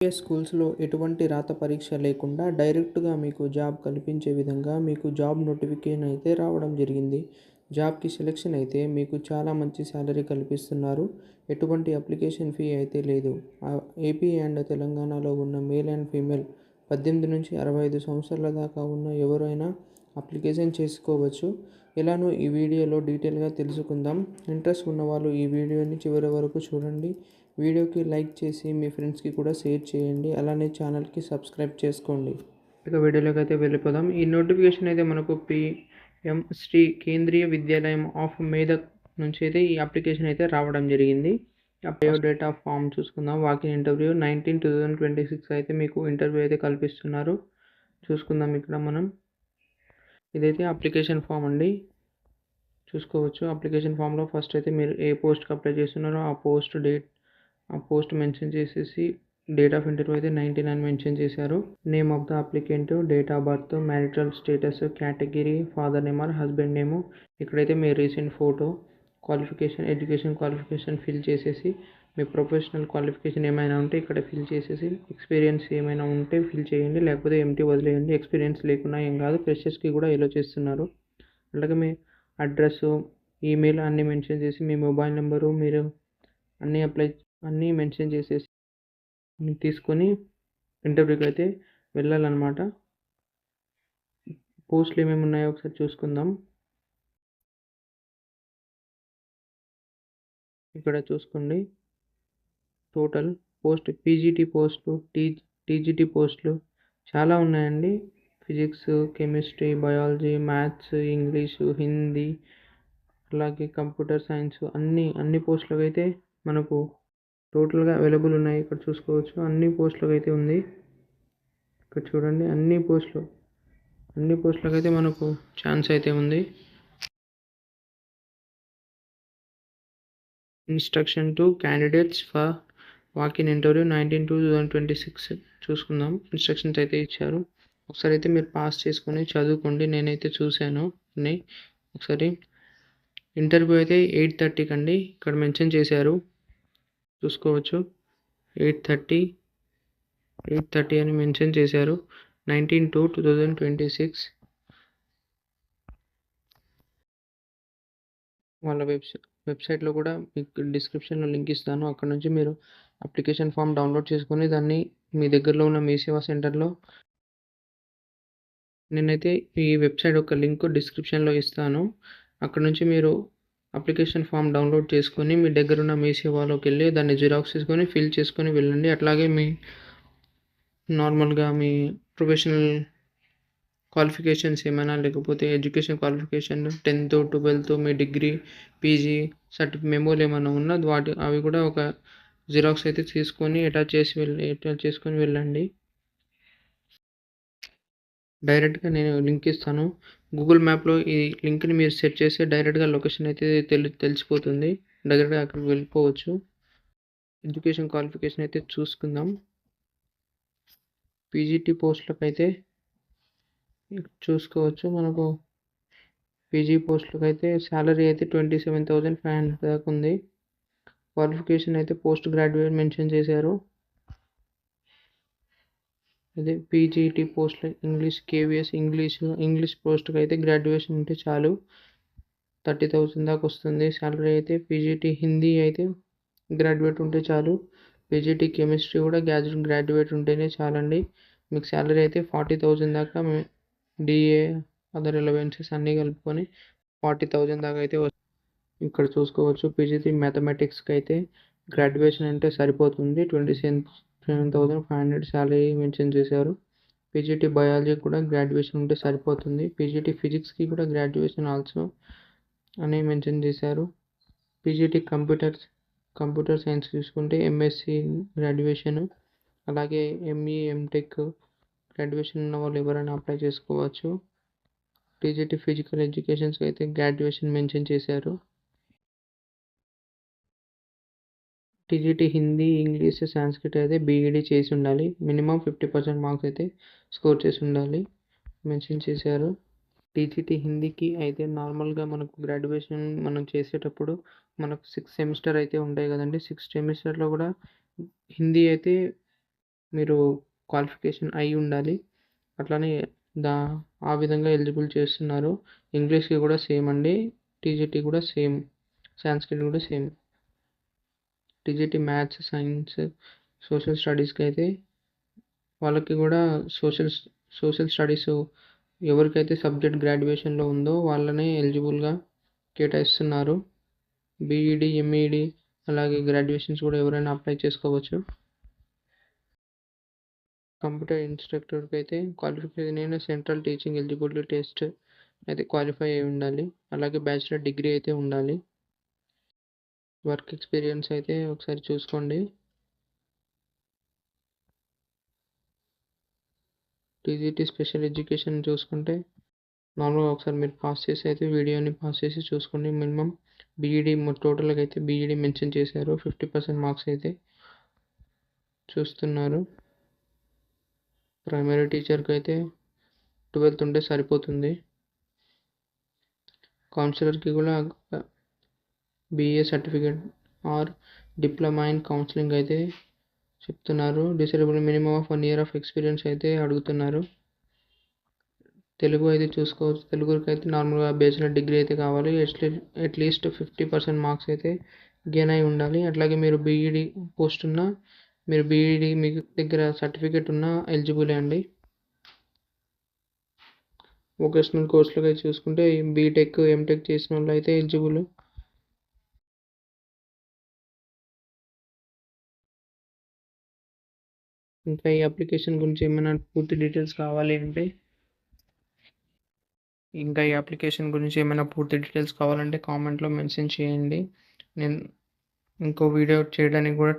స్కూల్స్‌లో ఎటువంటి రాత పరీక్ష లేకుండా డైరెక్ట్‌గా మీకు జాబ్ కల్పించే విధంగా మీకు జాబ్ నోటిఫికేషన్ అయితే రావడం జరిగింది. జాబ్‌కి సెలెక్షన్ అయితే మీకు చాలా మంచి సాలరీ కల్పిస్తున్నారు. ఎటువంటి అప్లికేషన్ ఫీ అయితే లేదు. ఏపీ అండ్ తెలంగాణలో ఉన్న మేల్ అండ్ ఫీమేల్ 18-65 సంవత్సరాల దాకా ఉన్న ఎవరైనా అప్లికేషన్ చేసుకోవచ్చు. ఎలానో ఈ వీడియోలో డీటెయిల్‌గా తెలుసుకుందాం. ఇంట్రెస్ట్ ఉన్నవాళ్ళు ఈ వీడియోని చివరి వరకు చూడండి. వీడియోకి లైక్ చేసి మీ ఫ్రెండ్స్కి కూడా షేర్ చేయండి. అలానే ఛానల్కి సబ్స్క్రైబ్ చేసుకోండి. ఇక వీడియోలోకి అయితే వెళ్ళిపోదాం. ఈ నోటిఫికేషన్ అయితే మనకు PM శ్రీ కేంద్రీయ విద్యాలయం ఆఫ్ మేధక్ నుంచి అయితే ఈ అప్లికేషన్ అయితే రావడం జరిగింది. బయోడేటా ఫామ్ చూసుకుందాం. వాకిన్ ఇంటర్వ్యూ 19/2026 అయితే మీకు ఇంటర్వ్యూ అయితే కల్పిస్తున్నారు. చూసుకుందాం ఇక్కడ మనం. ఇదైతే అప్లికేషన్ ఫామ్ అండి. చూసుకోవచ్చు. అప్లికేషన్ ఫామ్లో ఫస్ట్ అయితే మీరు ఏ పోస్ట్కి అప్లై చేస్తున్నారో ఆ పోస్ట్ డేట్, ఆ పోస్ట్ మెన్షన్ చేసేసి డేట్ ఆఫ్ ఇంటర్వ్యూ అయితే 99 మెన్షన్ చేశారు. Name of the applicant, date of birth, marital status, category, father name or husband name, ఇక్కడైతే మీ recent photo, qualification, education qualification fill చేసేసి మీ ప్రొఫెషనల్ క్వాలిఫికేషన్ ఏమైనా ఉంటే ఇక్కడ ఫిల్ చేసేసి ఎక్స్పీరియన్స్ ఏమైనా ఉంటే ఫిల్ చేయండి, లేకపోతే ఎంటీ వదిలేయండి. ఎక్స్పీరియన్స్ లేకున్నా ఏం కాదు, ఫ్రెషర్స్కి కూడా ఎలో చేస్తున్నారు. అలాగే మీ అడ్రస్సు, ఈమెయిల్ అన్నీ మెన్షన్ చేసి మీ మొబైల్ నెంబరు మీరు అన్నీ మెన్షన్ చేసేసి తీసుకొని ఇంటర్వ్యూకి అయితే వెళ్ళాలన్నమాట. పోస్టులు ఏమేమి ఉన్నాయో ఒకసారి చూసుకుందాం. ఇక్కడ చూసుకోండి. టోటల్ పోస్ట్ పీజీటీ పోస్టులు, టీజీటీ పోస్టులు చాలా ఉన్నాయండి. Physics, chemistry, biology, maths, English, Hindi, అలాగే కంప్యూటర్ సైన్స్ అన్ని పోస్టులకు అయితే మనకు టోటల్గా అవైలబుల్ ఉన్నాయి. ఇక్కడ చూసుకోవచ్చు. అన్ని పోస్టులకు అయితే ఉంది. ఇక్కడ చూడండి. అన్ని పోస్టులకు అయితే మనకు ఛాన్స్ అయితే ఉంది. Instruction to candidates for walk in interview 19/2026 చూసుకుందాం. ఇన్స్ట్రక్షన్స్ అయితే ఇచ్చారు. ఒకసారి అయితే మీరు పాస్ చేసుకొని చదువుకోండి. నేనైతే చూశాను అన్నీ. ఒకసారి ఇంటర్వ్యూ అయితే 8:30కి అండి. ఇక్కడ మెన్షన్ చేశారు. చూసుకోవచ్చు. 8:30 అని మెన్షన్ చేశారు. 19/2/2026 వాళ్ళ వెబ్సైట్లో కూడా మీకు డిస్క్రిప్షన్లో లింక్ ఇస్తాను. అక్కడ నుంచి మీరు అప్లికేషన్ ఫామ్ డౌన్లోడ్ చేసుకొని దాన్ని మీ దగ్గరలో ఉన్న మీ సేవా సెంటర్లో, నేనైతే ఈ వెబ్సైట్ యొక్క లింక్ డిస్క్రిప్షన్లో ఇస్తాను. అక్కడ నుంచి మీరు అప్లికేషన్ ఫామ్ డౌన్లోడ్ చేసుకొని మీ దగ్గర ఉన్న మీ సేవలోకి వెళ్ళి దాన్ని జిరాక్స్ తీసుకొని ఫిల్ చేసుకొని వెళ్ళండి. అట్లాగే మీ నార్మల్గా మీ ప్రొఫెషనల్ క్వాలిఫికేషన్స్ ఏమైనా, లేకపోతే ఎడ్యుకేషన్ క్వాలిఫికేషన్ 10th, 12th, మీ డిగ్రీ, పీజీ మెమోలు ఏమైనా ఉన్నా అవి కూడా ఒక జిరాక్స్ అయితే తీసుకొని అటాచ్ చేసుకొని వెళ్ళండి. డైరెక్ట్గా నేను లింక్ ఇస్తాను. గూగుల్ మ్యాప్లో ఈ లింక్ని మీరు సెర్చ్ చేస్తే డైరెక్ట్గా లొకేషన్ అయితే తెలిసిపోతుంది. డైరెక్ట్గా అక్కడికి వెళ్ళిపోవచ్చు. ఎడ్యుకేషన్ క్వాలిఫికేషన్ అయితే చూసుకుందాం. పీజీటీ పోస్టులకు అయితే చూసుకోవచ్చు. మనకు పీజీ పోస్టులకు అయితే శాలరీ అయితే 27,500 దాకా ఉంది. క్వాలిఫికేషన్ అయితే పోస్ట్ గ్రాడ్యుయేట్ మెన్షన్ చేశారు. అదే పీజీటీ పోస్టులు ఇంగ్లీష్, కేవీఎస్ ఇంగ్లీష్ పోస్ట్కి అయితే గ్రాడ్యుయేషన్ ఉంటే చాలు. 30,000 దాకా వస్తుంది శాలరీ అయితే. పీజీటీ హిందీ అయితే గ్రాడ్యుయేట్ ఉంటే చాలు. పీజీటీ కెమిస్ట్రీ కూడా గ్రాడ్యుయేట్ ఉంటేనే చాలండి. మీకు శాలరీ అయితే 40,000 దాకా డిఏ అదర్ అలవెన్సెస్ అన్నీ కలుపుకొని 40,000 దాకా అయితే ఇక్కడ చూసుకోవచ్చు. పీజీటీ మ్యాథమెటిక్స్కి అయితే గ్రాడ్యుయేషన్ అంటే సరిపోతుంది. 27,500 శాలరీ మెన్షన్ చేశారు. పీజీటీ బయాలజీ కూడా గ్రాడ్యుయేషన్ ఉంటే సరిపోతుంది. పీజీటీ ఫిజిక్స్కి కూడా గ్రాడ్యుయేషన్ ఆల్సో అని మెన్షన్ చేశారు. పీజీటీ కంప్యూటర్ సైన్స్ చూసుకుంటే ఎంఎస్సి గ్రాడ్యుయేషన్, అలాగే ఎంఈ, ఎంటెక్ గ్రాడ్యుయేషన్ ఉన్న వాళ్ళు ఎవరైనా అప్లై చేసుకోవచ్చు. టీజీటీ ఫిజికల్ ఎడ్యుకేషన్స్కి అయితే గ్రాడ్యుయేషన్ మెన్షన్ చేశారు. టీజీటీ హిందీ, ఇంగ్లీష్, సాంస్క్రిట్ అయితే బీఈడీ చేసి ఉండాలి. మినిమం 50% మార్క్స్ అయితే స్కోర్ చేసి ఉండాలి మెన్షన్ చేశారు. టీజీటీ హిందీకి అయితే నార్మల్గా మనకు గ్రాడ్యుయేషన్ మనం చేసేటప్పుడు మనకు 6 సెమిస్టర్ అయితే ఉంటాయి కదండి. 6 సెమిస్టర్లో కూడా హిందీ అయితే మీరు క్వాలిఫికేషన్ అయి ఉండాలి. అట్లానే ఆ విధంగా ఎలిజిబుల్ చేస్తున్నారు. ఇంగ్లీష్‌కి కూడా సేమ్ అండి. టీజీటీ కూడా సేమ్. సాంస్క్రిట్ కూడా same. TGT maths, science, social స్టడీస్‌కి అయితే వాళ్ళకి కూడా సోషల్ స్టడీస్ ఎవరికైతే సబ్జెక్ట్ గ్రాడ్యుయేషన్‌లో ఉందో వాళ్ళనే ఎలిజిబుల్‌గా కేటాయిస్తున్నారు. బీఈడీ, ఎంఈడీ అలాగే గ్రాడ్యుయేషన్స్ కూడా ఎవరైనా అప్లై చేసుకోవచ్చు. కంప్యూటర్ ఇన్స్ట్రక్టర్కి అయితే క్వాలిఫికేషన్ అయిన సెంట్రల్ టీచింగ్ ఎలిజిబిలిటీ టెస్ట్ అయితే క్వాలిఫై అయి ఉండాలి. అలాగే బ్యాచిలర్ డిగ్రీ అయితే ఉండాలి. వర్క్ ఎక్స్పీరియన్స్ అయితే ఒకసారి చూసుకోండి. టీజీటీ స్పెషల్ ఎడ్యుకేషన్ చూసుకుంటే నార్మల్గా ఒకసారి మీరు పాస్ చేసి అయితే వీడియోని పాస్ చేసి చూసుకోండి. మినిమం బీఈడీ టోటల్గా అయితే బీఈడీ మెన్షన్ చేశారు. 50% మార్క్స్ అయితే చూస్తున్నారు. ప్రైమరీ టీచర్కి అయితే 12th ఉంటే సరిపోతుంది. కౌన్సిలర్కి కూడా BA certificate or diploma in counselling అయితే చెప్తున్నారు. Disable minimum of 1 year of experience అయితే అడుగుతున్నారు. తెలుగు అయితే చూసుకోవచ్చు. తెలుగుకి అయితే నార్మల్గా బ్యాచిలర్ డిగ్రీ అయితే కావాలి. అట్లీస్ట్ 50% మార్క్స్ అయితే గెయిన్ అయి ఉండాలి. అట్లాగే మీరు బీఈడీ పోస్ట్ ఉన్నా మీరు బీఈడీ మీ దగ్గర సర్టిఫికేట్ ఉన్నా ఎలిజిబులే అండి. వొకేషనల్ కోర్సులకు అయితే చూసుకుంటే బీటెక్, ఎంటెక్ చేసిన వాళ్ళు అయితే ఎలిజిబుల్. ఇంకా ఈ అప్లికేషన్ గురించి ఏమైనా పూర్తి డీటెయిల్స్ కావాలి అంటే కామెంట్లో మెన్షన్ చేయండి. నేను ఇంకో వీడియో చేయడానికి కూడా ట్రై